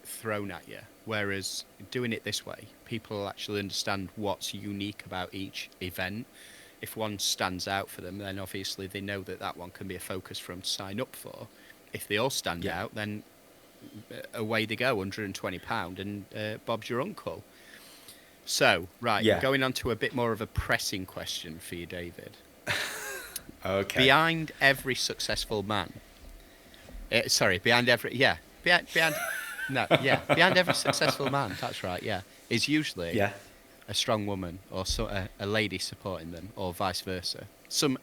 thrown at you. Whereas doing it this way, people actually understand what's unique about each event. If one stands out for them, then obviously they know that one can be a focus for them to sign up for. If they all stand out, then away they go, £120, and Bob's your uncle. So, going on to a bit more of a pressing question for you, David. Okay. Behind every successful man, behind No, yeah, behind every successful man, that's right, yeah, is usually Yeah. a strong woman or a lady supporting them, or vice versa.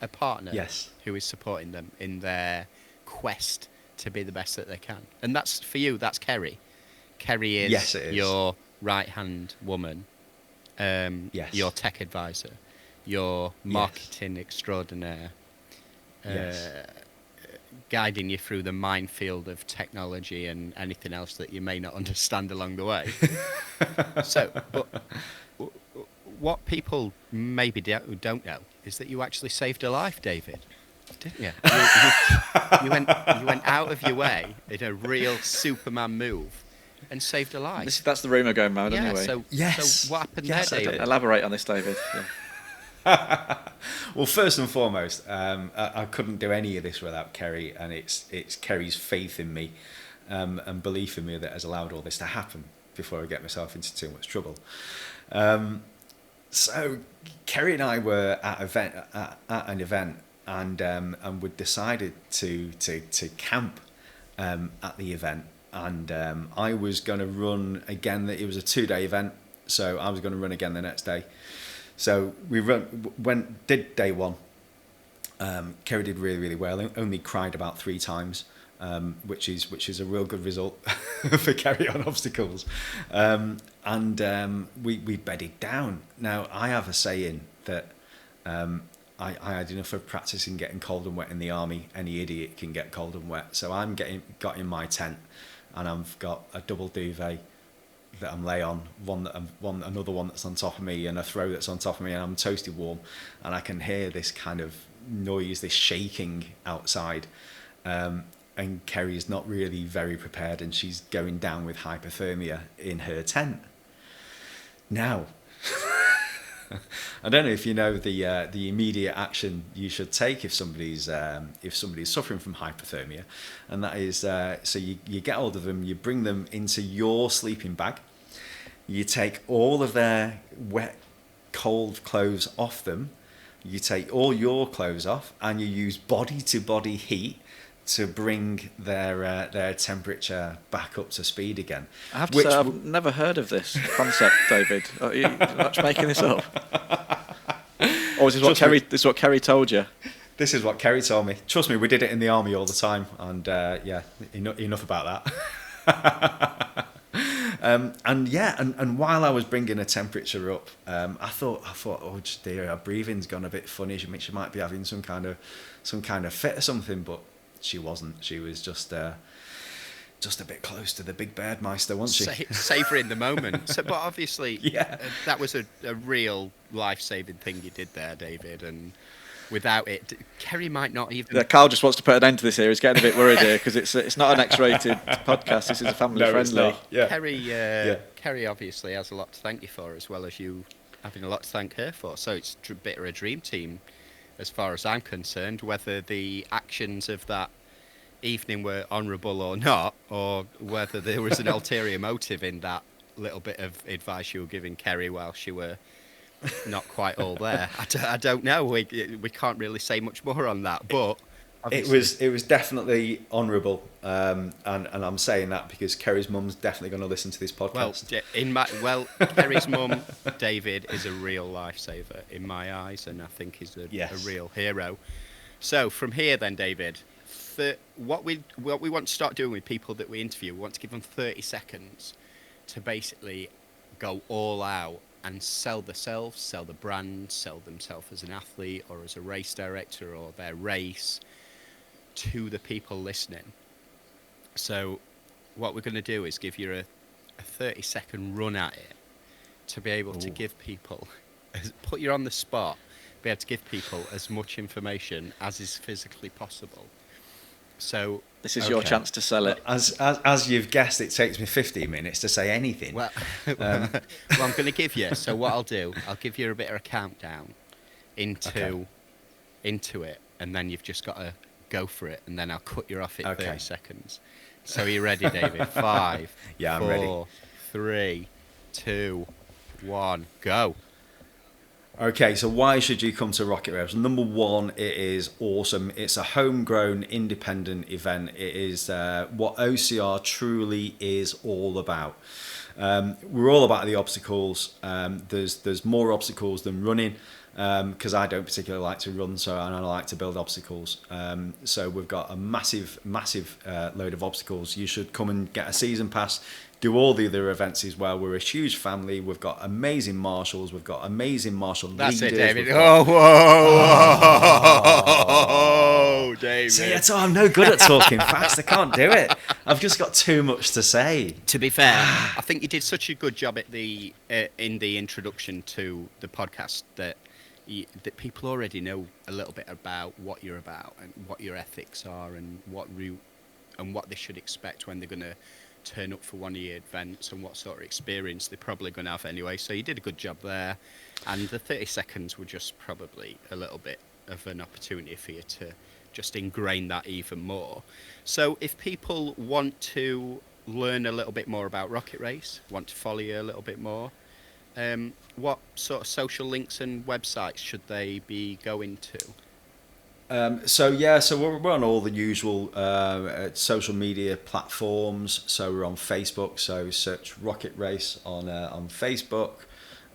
A partner Yes. who is supporting them in their quest to be the best that they can. And that's, for you, that's Kerry. Kerry is Yes, it is. your right-hand woman, Yes. your tech advisor, your marketing extraordinaire, Yes. guiding you through the minefield of technology and anything else that you may not understand along the way. But what people maybe don't know is that you actually saved a life, David, didn't you? You went out of your way in a real Superman move and saved a life. That's the rumour going round Yeah, anyway. so what happened Yes, I there, did. David? Elaborate on this, David. Yeah. Well, first and foremost, I couldn't do any of this without Kerry, and it's Kerry's faith in me and belief in me that has allowed all this to happen before I get myself into too much trouble. So Kerry and I were at an event, and we'd decided to camp at the event, and I was going to run again. It was a 2-day event, so I was going to run again the next day. So we did day one. Kerry did really, really well. Only cried about 3 times, which is a real good result for Kerry on obstacles. And we bedded down. Now, I have a saying that I had enough of practicing getting cold and wet in the army. Any idiot can get cold and wet. So got in my tent, and I've got a double duvet that I'm lay on, another one that's on top of me, and a throw that's on top of me, and I'm toasty warm, and I can hear this kind of noise, this shaking outside, and Kerry's not really very prepared, and she's going down with hypothermia in her tent. Now, I don't know if you know the immediate action you should take if somebody's suffering from hypothermia, and that is so you get hold of them, you bring them into your sleeping bag, you take all of their wet, cold clothes off them, you take all your clothes off, and you use body-to-body heat to bring their temperature back up to speed again. I have to say, I've never heard of this concept, David. Are you not making this up? Or is this what Kerry told you? This is what Kerry told me. Trust me, we did it in the army all the time, and enough about that. And while I was bringing her temperature up, I thought, oh dear, her breathing's gone a bit funny. She might be having some kind of fit or something, but she wasn't. She was just a bit close to the big Baird Meister, wasn't she? Savouring the moment. But obviously, yeah. That was a real life-saving thing you did there, David. And without it, Kerry might not even... Yeah, Carl just wants to put an end to this here. He's getting a bit worried here because it's not an X-rated podcast. This is a family-friendly. Yeah. Kerry obviously has a lot to thank you for, as well as you having a lot to thank her for. So it's a bit of a dream team, as far as I'm concerned, whether the actions of that evening were honourable or not, or whether there was an ulterior motive in that little bit of advice you were giving Kerry while she were not quite all there. I don't know. We can't really say much more on that, but it was definitely honourable, and I'm saying that because Kerry's mum's definitely going to listen to this podcast. Kerry's mum, David, is a real lifesaver in my eyes, and I think he's a real hero. So from here, then, David, what we want to start doing with people that we interview, we want to give them 30 seconds to basically go all out and sell themselves, sell the brand, sell themselves as an athlete or as a race director or their race to the people listening. So what we're going to do is give you a 30-second run at it to be able to give people, put you on the spot, be able to give people as much information as is physically possible. So this is your chance to sell it. As you've guessed, it takes me 15 minutes to say anything. Well, I'm going to give you. So what I'll do, I'll give you a bit of a countdown into it, and then you've just got to go for it, and then I'll cut you off at 30 seconds. So are you ready, David? 5, yeah, I'm 4, ready. 3, 2, 1, go. Okay, so why should you come to Rocket Race? Number one, it is awesome. It's a homegrown, independent event. It is what OCR truly is all about. We're all about the obstacles. There's more obstacles than running, because I don't particularly like to run, and I like to build obstacles. So we've got a massive load of obstacles. You should come and get a season pass. Do all the other events as well. We're a huge family. We've got amazing marshals. We've got amazing marshal That's leaders. it, David. Got... Oh, David. See, I'm no good at talking fast. I can't do it. I've just got too much to say. To be fair, I think you did such a good job at in the introduction to the podcast that people already know a little bit about what you're about and what your ethics are and what they should expect when they're going to turn up for one of your events and what sort of experience they're probably going to have anyway. So you did a good job there, and the 30 seconds were just probably a little bit of an opportunity for you to just ingrain that even more. So if people want to learn a little bit more about Rocket Race, want to follow you a little bit more, what sort of social links and websites should they be going to? So we're on all the usual social media platforms. So we're on Facebook. So search Rocket Race on Facebook.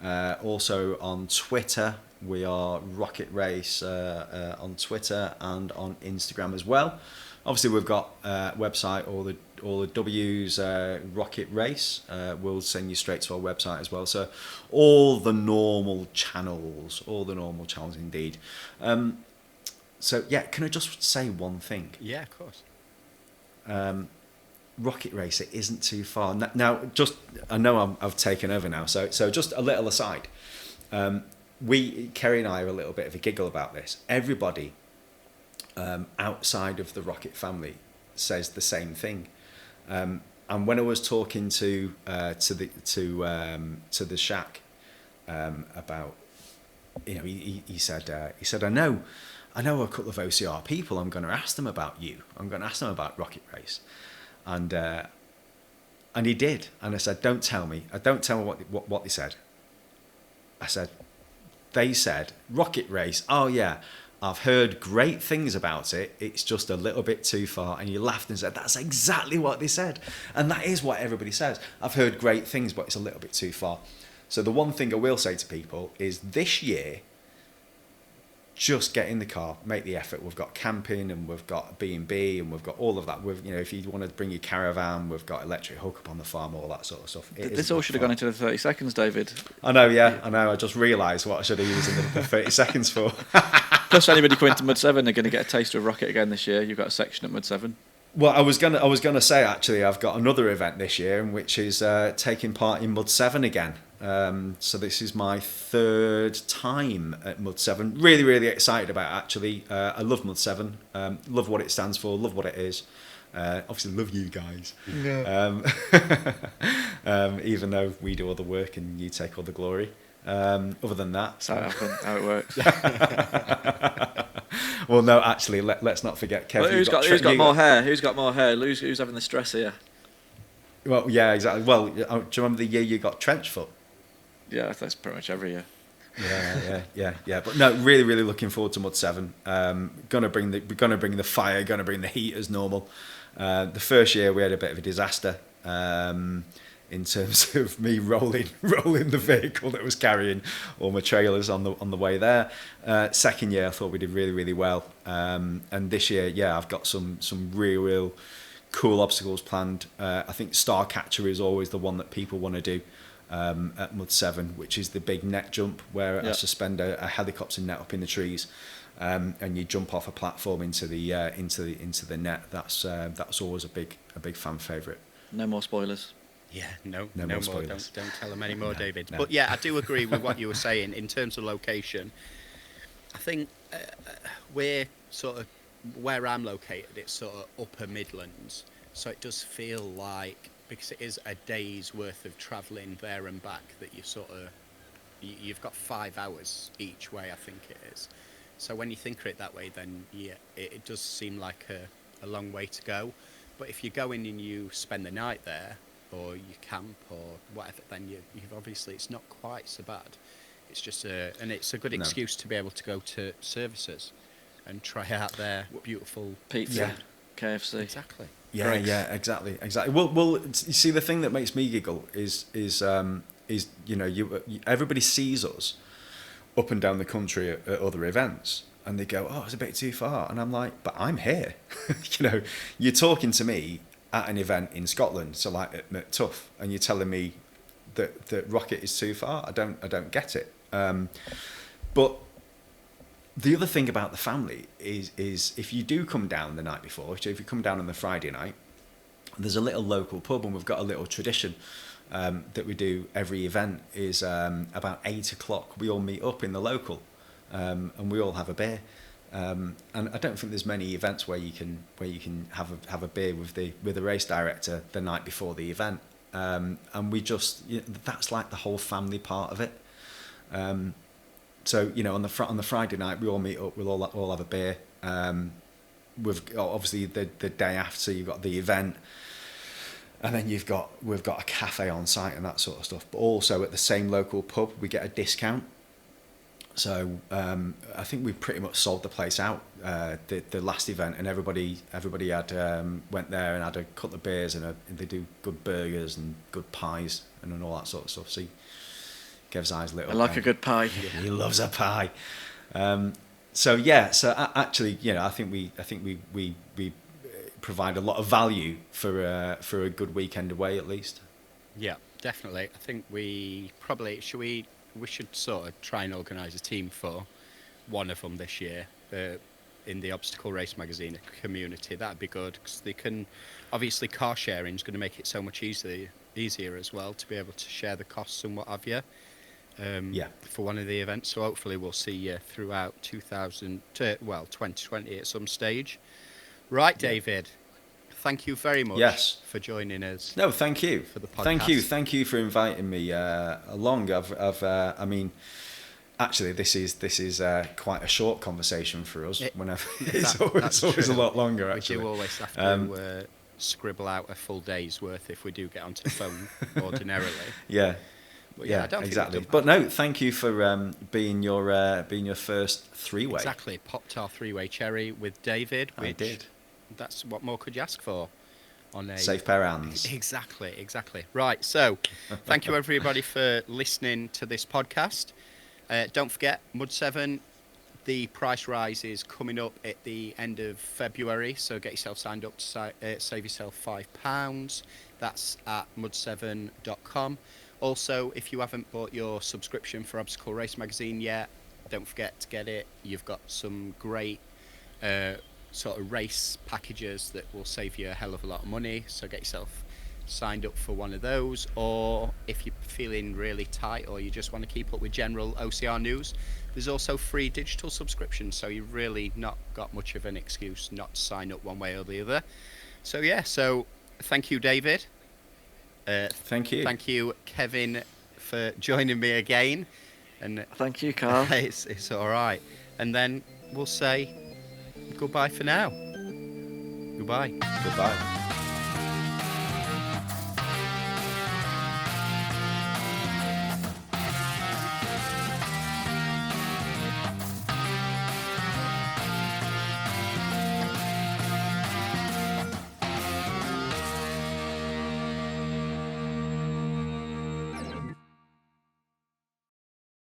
Also on Twitter, we are Rocket Race on Twitter and on Instagram as well. Obviously, we've got website, all the W's, Rocket Race. We'll send you straight to our website as well. So all the normal channels indeed. So yeah, can I just say one thing? Yeah, of course. Rocket Race, it isn't too far. Now, I know I've taken over now. So just a little aside. Kerry and I are a little bit of a giggle about this. Everybody outside of the Rocket family says the same thing. And when I was talking to the Shack about, he said I know a couple of OCR people. I'm going to ask them about you. I'm going to ask them about Rocket Race, and he did. And I said, don't tell me. Don't tell me what they said. I said, they said Rocket Race. Oh yeah, I've heard great things about it. It's just a little bit too far. And you laughed and said, that's exactly what they said, and that is what everybody says. I've heard great things, but it's a little bit too far. So the one thing I will say to people is this year, just get in the car, make the effort. We've got camping and we've got B&B and we've got all of that. If you want to bring your caravan, we've got electric hookup on the farm, all that sort of stuff. This all should have gone into the 30 seconds, David. I know, yeah, I know. I just realised what I should have used the 30 seconds for. Plus, anybody coming to Mud 7 are going to get a taste of Rocket again this year. You've got a section at Mud 7. Well, I was gonna say actually, I've got another event this year, which is taking part in Mud 7 again. So this is my third time at Mud 7. Really, really excited about it, actually. I love Mud 7. Love what it stands for. Love what it is. Obviously, love you guys. Yeah. Even though we do all the work and you take all the glory. Other than that, that's how it works. Well, no, actually, let's not forget Kev. Well, who's got more hair? Who's got more hair? Who's having the stress here? Well, yeah, exactly. Well, do you remember the year you got trench foot? Yeah, that's pretty much every year. Yeah. But no, really, really looking forward to Mud 7. Gonna bring the fire, gonna bring the heat as normal. The first year we had a bit of a disaster in terms of me rolling the vehicle that was carrying all my trailers on the way there. Second year I thought we did really, really well. And this year, yeah, I've got some real cool obstacles planned. I think Starcatcher is always the one that people want to do. At Mud 7, which is the big net jump where I suspend a helicopter net up in the trees, and you jump off a platform into the net. That's always a big fan favourite. No more spoilers. Yeah, no more more. spoilers. Don't tell them any more, No, David. no. But yeah, I do agree with what you were saying in terms of location. I think we're sort of where I'm located. It's sort of upper Midlands, so it does feel like, because it is a day's worth of travelling there and back, that you've got 5 hours each way, I think it is. So when you think of it that way, then yeah, it does seem like a long way to go. But if you go in and you spend the night there, or you camp or whatever, then you've obviously, it's not quite so bad. It's just and it's a good No. excuse to be able to go to services and try out their beautiful Pizza, Yeah. KFC. Exactly. Yeah, Greggs. yeah, exactly. Well, you see, the thing that makes me giggle is everybody sees us up and down the country at other events, and they go, "Oh, it's a bit too far," and I'm like, "But I'm here." You're talking to me at an event in Scotland, so like at Tough, and you're telling me that Rocket is too far. I don't get it. But the other thing about the family is if you do come down the night before, so if you come down on the Friday night, there's a little local pub, and we've got a little tradition that we do every event is about 8 o'clock. We all meet up in the local, and we all have a beer. And I don't think there's many events where you can have a beer with the race director the night before the event. And we just that's like the whole family part of it. So on the Friday night we all meet up. We'll all have a beer. We've obviously the day after you've got the event, and then we've got a cafe on site and that sort of stuff. But also at the same local pub we get a discount. So I think we pretty much sold the place out the last event, and everybody had went there and had a couple of beers, and they do good burgers and good pies and all that sort of stuff. See, Kev's eyes lit up. I like a good pie. He loves a pie. So actually, I think we provide a lot of value for a good weekend away at least. Yeah, definitely. I think we should sort of try and organise a team for one of them this year in the Obstacle Race Magazine community. That'd be good, because they can, obviously car sharing is going to make it so much easier as well to be able to share the costs and what have you. For one of the events. So hopefully we'll see you throughout 2020 at some stage. Right, David. Thank you very much for joining us. No, thank you for the podcast. Thank you for inviting me along. Actually, this is quite a short conversation for us. It's always a lot longer. Actually, we do always have to scribble out a full day's worth if we do get onto the phone ordinarily. Yeah. But I don't exactly. Think but no, thank you for being your first three-way. Exactly, popped our three-way cherry with David. I did. That's what more could you ask for? On a safe pair of hands. Exactly. Right. So, thank you everybody for listening to this podcast. Don't forget, Mud 7. The price rise is coming up at the end of February, so get yourself signed up to save yourself £5. That's at mud7.com. Also, if you haven't bought your subscription for Obstacle Race Magazine yet, don't forget to get it. You've got some great sort of race packages that will save you a hell of a lot of money, so get yourself signed up for one of those. Or if you're feeling really tight or you just want to keep up with general OCR news, there's also free digital subscriptions, so you've really not got much of an excuse not to sign up one way or the other. So thank you, David. Thank you, Kevin, for joining me again. And thank you, Carl. It's all right. And then we'll say goodbye for now. Goodbye.